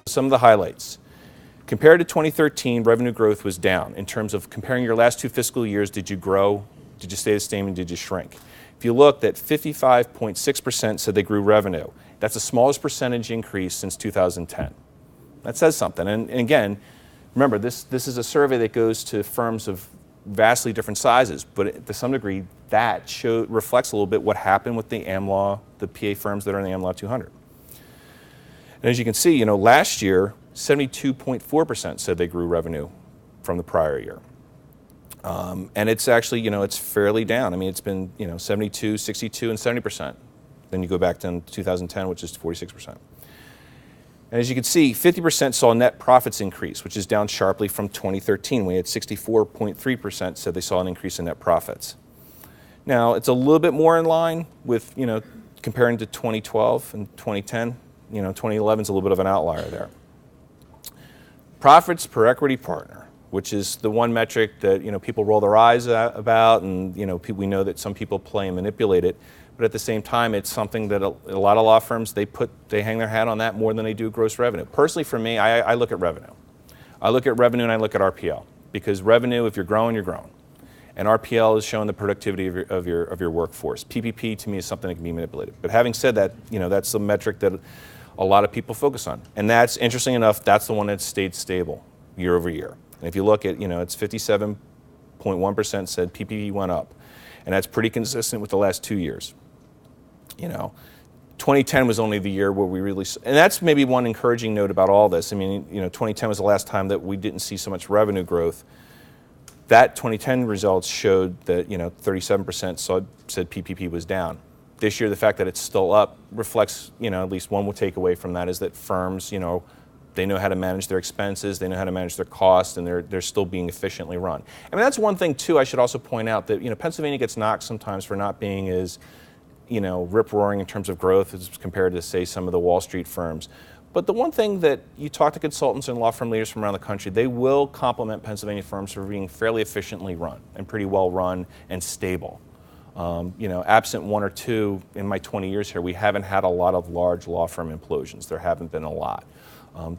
Some of the highlights. Compared to 2013, revenue growth was down. In terms of comparing your last 2 fiscal years, did you grow, did you stay the same, and did you shrink? If you looked at 55.6% said they grew revenue. That's the smallest percentage increase since 2010. That says something. And again, remember, this is a survey that goes to firms of vastly different sizes, but to some degree, that reflects a little bit what happened with the AmLaw, the PA firms that are in the AmLaw 200. And as you can see, last year, 72.4% said they grew revenue from the prior year. And it's actually, it's fairly down. I mean, it's been, 72, 62, and 70%. Then you go back to 2010, which is 46%. And as you can see, 50% saw net profits increase, which is down sharply from 2013. We had 64.3% said they saw an increase in net profits. Now, it's a little bit more in line with, comparing to 2012 and 2010. 2011 is a little bit of an outlier there. Profits per equity partner, which is the one metric that people roll their eyes about, and we know that some people play and manipulate it. But at the same time, it's something that a lot of law firms they hang their hat on that more than they do gross revenue. Personally, for me, I look at revenue. I look at revenue and I look at RPL, because revenue, if you're growing, you're growing, and RPL is showing the productivity of your workforce. PPP to me is something that can be manipulated. But having said that, that's the metric that a lot of people focus on. And that's, interesting enough, that's the one that stayed stable year over year. And if you look at, it's 57.1% said PPP went up. And that's pretty consistent with the last 2 years. 2010 was only the year where we really, and that's maybe one encouraging note about all this. I mean, 2010 was the last time that we didn't see so much revenue growth. That 2010 results showed that, 37% said PPP was down. This year, the fact that it's still up reflects, at least one take away from that is that firms, they know how to manage their expenses, they know how to manage their costs, and they're still being efficiently run. I mean, that's one thing, too, I should also point out that, Pennsylvania gets knocked sometimes for not being as, rip-roaring in terms of growth as compared to, say, some of the Wall Street firms. But the one thing that you talk to consultants and law firm leaders from around the country, they will compliment Pennsylvania firms for being fairly efficiently run and pretty well run and stable. Absent one or two in my 20 years here, we haven't had a lot of large law firm implosions. There haven't been a lot.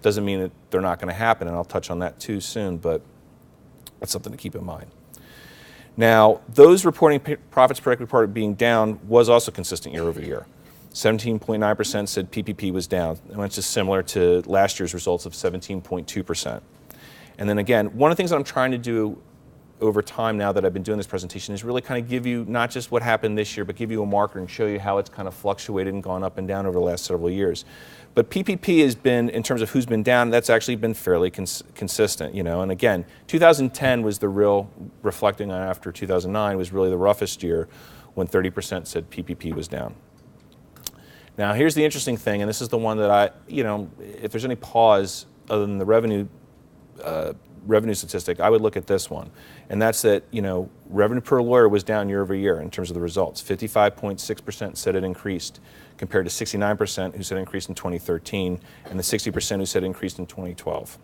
Doesn't mean that they're not going to happen, and I'll touch on that too soon, but that's something to keep in mind. Now, those reporting profits per equity partner being down was also consistent year over year. 17.9% said PPP was down, and that's just similar to last year's results of 17.2%. And then again, one of the things that I'm trying to do over time now that I've been doing this presentation is really kind of give you not just what happened this year, but give you a marker and show you how it's kind of fluctuated and gone up and down over the last several years. But PPP has been, in terms of who's been down, that's actually been fairly consistent, And again, 2010 was the real, reflecting on after 2009, was really the roughest year when 30% said PPP was down. Now, here's the interesting thing, and this is the one that if there's any pause other than the revenue statistic, I would look at this one. And that's that, revenue per lawyer was down year over year in terms of the results. 55.6% said it increased, compared to 69% who said it increased in 2013, and the 60% who said it increased in 2012.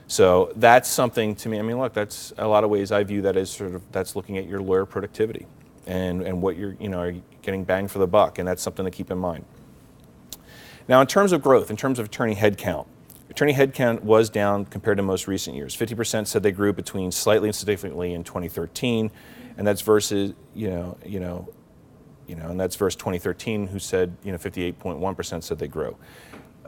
So that's something to me, look, that's a lot of ways I view that as that's looking at your lawyer productivity and what you're, are you getting bang for the buck, and that's something to keep in mind. Now, in terms of growth, in terms of attorney headcount, attorney headcount was down compared to most recent years. 50% said they grew between slightly and significantly in 2013, and that's versus and that's versus 2013, who said 58.1% said they grew.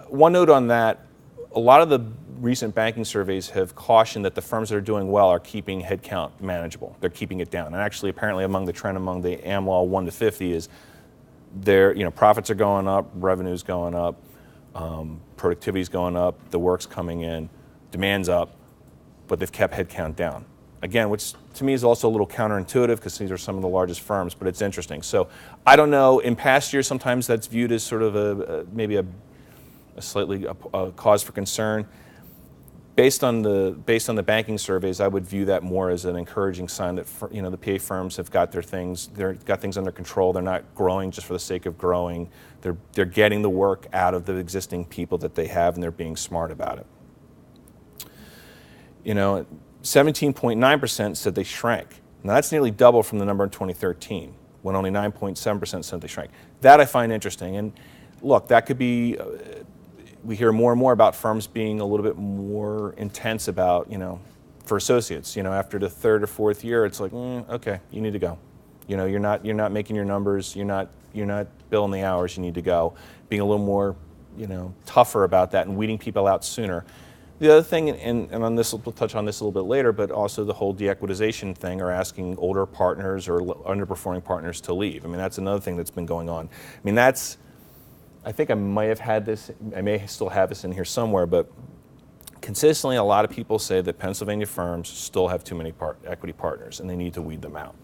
One note on that: a lot of the recent banking surveys have cautioned that the firms that are doing well are keeping headcount manageable. They're keeping it down, and actually, apparently, among the trend among the AmLaw 1 to 50 is their profits are going up, revenue's going up. Productivity's going up, the work's coming in, demand's up, but they've kept headcount down. Again, which to me is also a little counterintuitive because these are some of the largest firms, but it's interesting. So I don't know, in past years sometimes that's viewed as sort of maybe a slightly cause for concern. Based on the banking surveys, I would view that more as an encouraging sign that the PA firms have got things under control. They're not growing just for the sake of growing. They're getting the work out of the existing people that they have, and they're being smart about it. 17.9% said they shrank. Now that's nearly double from the number in 2013, when only 9.7% said they shrank. That I find interesting, and look, that could be we hear more and more about firms being a little bit more intense about, for associates, after the third or fourth year, it's like, okay, you need to go. You're not making your numbers, you're not billing the hours, you need to go. Being a little more, tougher about that and weeding people out sooner. The other thing, and on this, we'll touch on this a little bit later, but also the whole de-equitization thing, or asking older partners or underperforming partners to leave. I mean, that's another thing that's been going on. I mean, I think I might have had this, I may still have this in here somewhere, but consistently a lot of people say that Pennsylvania firms still have too many equity partners and they need to weed them out.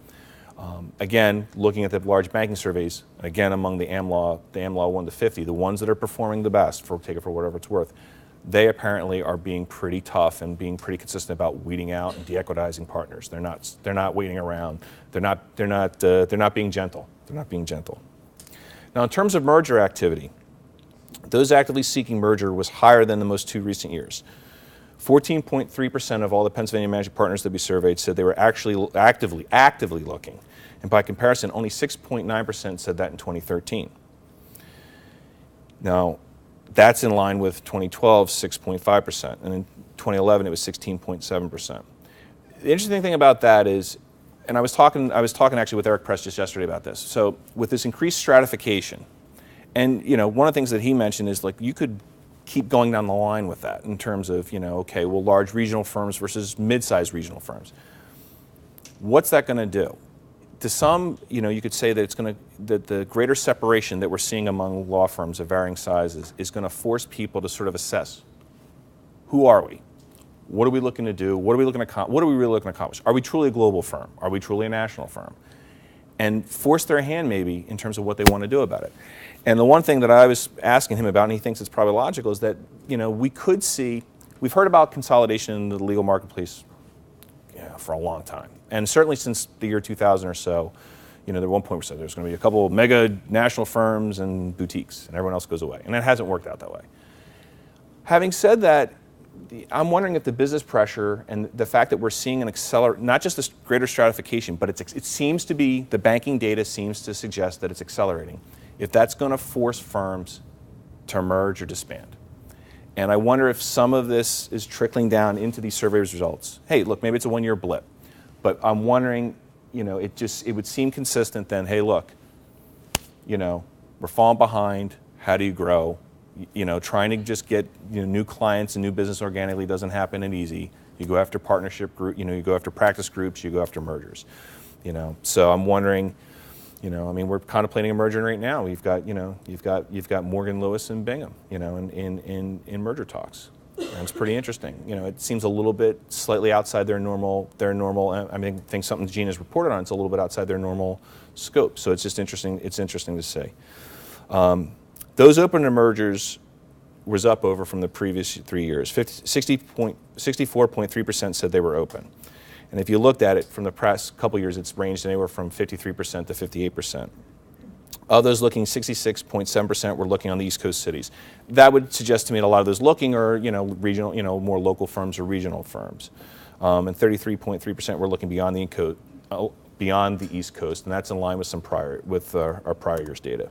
Again, looking at the large banking surveys, again among the AmLaw 1 to 50, the ones that are performing the best, take it for whatever it's worth, they apparently are being pretty tough and being pretty consistent about weeding out and de-equitizing partners. They're not waiting around. They're not being gentle. They're not being gentle. Now, in terms of merger activity, those actively seeking merger was higher than the most two recent years. 14.3% of all the Pennsylvania managing partners that we surveyed said they were actually actively looking. And by comparison, only 6.9% said that in 2013. Now, that's in line with 2012's 6.5%, and in 2011 it was 16.7%. The interesting thing about that is, and I was talking actually with Eric Press just yesterday about this. So with this increased stratification, and one of the things that he mentioned is, like, you could keep going down the line with that in terms of, okay, well, large regional firms versus mid-sized regional firms. What's that going to do? To some, you could say that that the greater separation that we're seeing among law firms of varying sizes is going to force people to sort of assess, who are we? What are we looking to do? What are we really looking to accomplish? Are we truly a global firm? Are we truly a national firm? And force their hand maybe in terms of what they want to do about it. And the one thing that I was asking him about, and he thinks it's probably logical, is that we've heard about consolidation in the legal marketplace for a long time. And certainly since the year 2000 or so, at one point we said there's going to be a couple of mega national firms and boutiques, and everyone else goes away. And that hasn't worked out that way. Having said that, I'm wondering if the business pressure and the fact that we're seeing not just this greater stratification, but it seems to be, the banking data seems to suggest that it's accelerating, if that's going to force firms to merge or disband. And I wonder if some of this is trickling down into these survey results. Hey, look, maybe it's a one-year blip, but I'm wondering, it would seem consistent then, hey, look, we're falling behind, how do you grow? Trying to just get new clients and new business organically doesn't happen and easy. You go after partnership group, you go after practice groups, you go after mergers. So I'm wondering, we're contemplating a merger right now. You've got Morgan Lewis and Bingham, in merger talks. And it's pretty interesting. It seems a little bit slightly outside their normal. I think something Gene has reported on. It's a little bit outside their normal scope. So it's just interesting. It's interesting to see. Those open to mergers was up over from the previous 3 years. 64.3% said they were open. And if you looked at it from the past couple years, it's ranged anywhere from 53% to 58%. Of those looking, 66.7% were looking on the East Coast cities. That would suggest to me that a lot of those looking are, regional, more local firms or regional firms. And 33.3% were looking beyond the East Coast, and that's in line with our prior year's data.